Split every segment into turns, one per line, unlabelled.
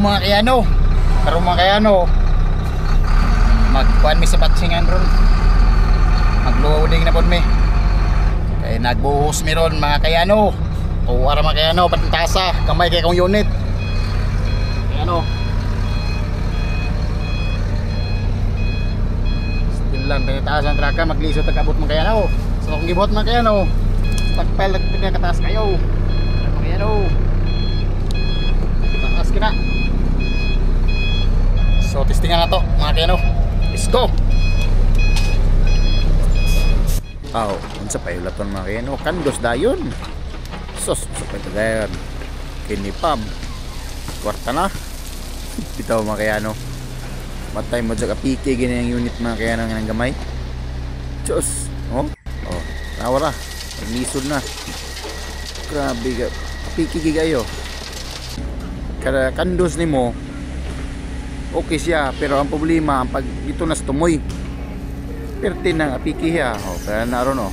mga kayano. Karon mga kayano, magkuhan mi sa batsingan ron. Magloading na pod mi. Kay nagbuhos mi ron mga kayano. O ara mga kayano, patintasa, kamay kay kong unit. Kayano. Still lang pinitaas ang traka, magliso tag-abot mga kayano. So kung gibot mga kayano, pagpile nagpinga kataas kayo. Mga kayano. Taas kita. So testingan na to mga kayano. Let's go. Unsa pa ulaton mga kayano, kandos dayon. Sos sa pagdayon. Kini pam. Kwarta na. Bitaw mga kayano. Matay mo sa kapiki gini ang unit mga kayano ng gamay. Diyos. Nawara. Lisod na. Grabe ka. Kapiki gigayo. Kada kandos nimo okay siya, pero ang problema ang pag ito nas tumoy perti nang apiki siya. Kaya naroon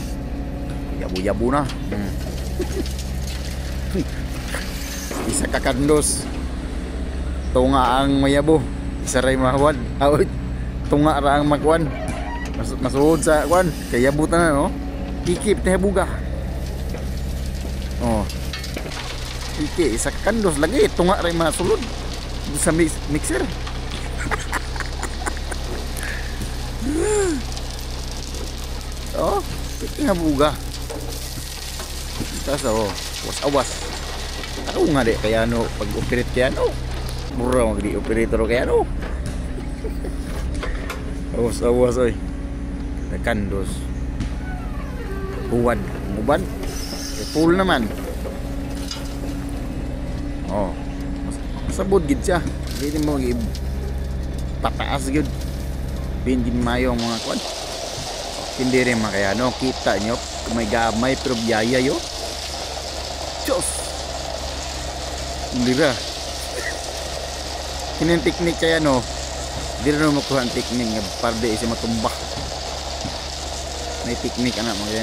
yabo-yabo na. Isa ka kandos tunga ang mayabo, isa ray mahawad. Tunga ra ang magwan masuod sa kwan kay yabo ta na pikip teh buga. Piki isa ka kandos lagi tunga ray masulod sa mixer. Piki nga buga. Tapos awas ako nga di kaya pag operate kaya mura mag di operator kaya awas oy kandos buwan full naman. Masabod gid siya, hindi mo pataas gid bingin mayo ang mga kwan. Hindi rin makaya kita nyo may gamay pero biyaya yo. Diyos hindi ra kining teknik kaya hindi rin makuha ang teknik nga parde isa matumbak. May teknik anak mga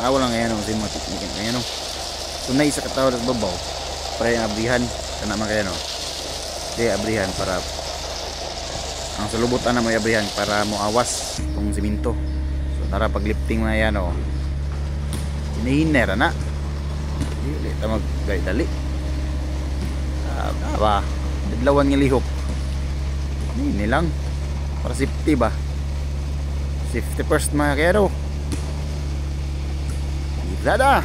kaya lang kaya kasi mga teknik kaya so na isa katawa sa babaw para yung abrihan kana mga kaya di abrihan para ang salubutan na may abrihan para mo awas itong siminto. So tara pag lifting mga yan hinihiner na dili ta magdali dadlawan nga lihok ini lang para safety ba, safety first mga kero. Dada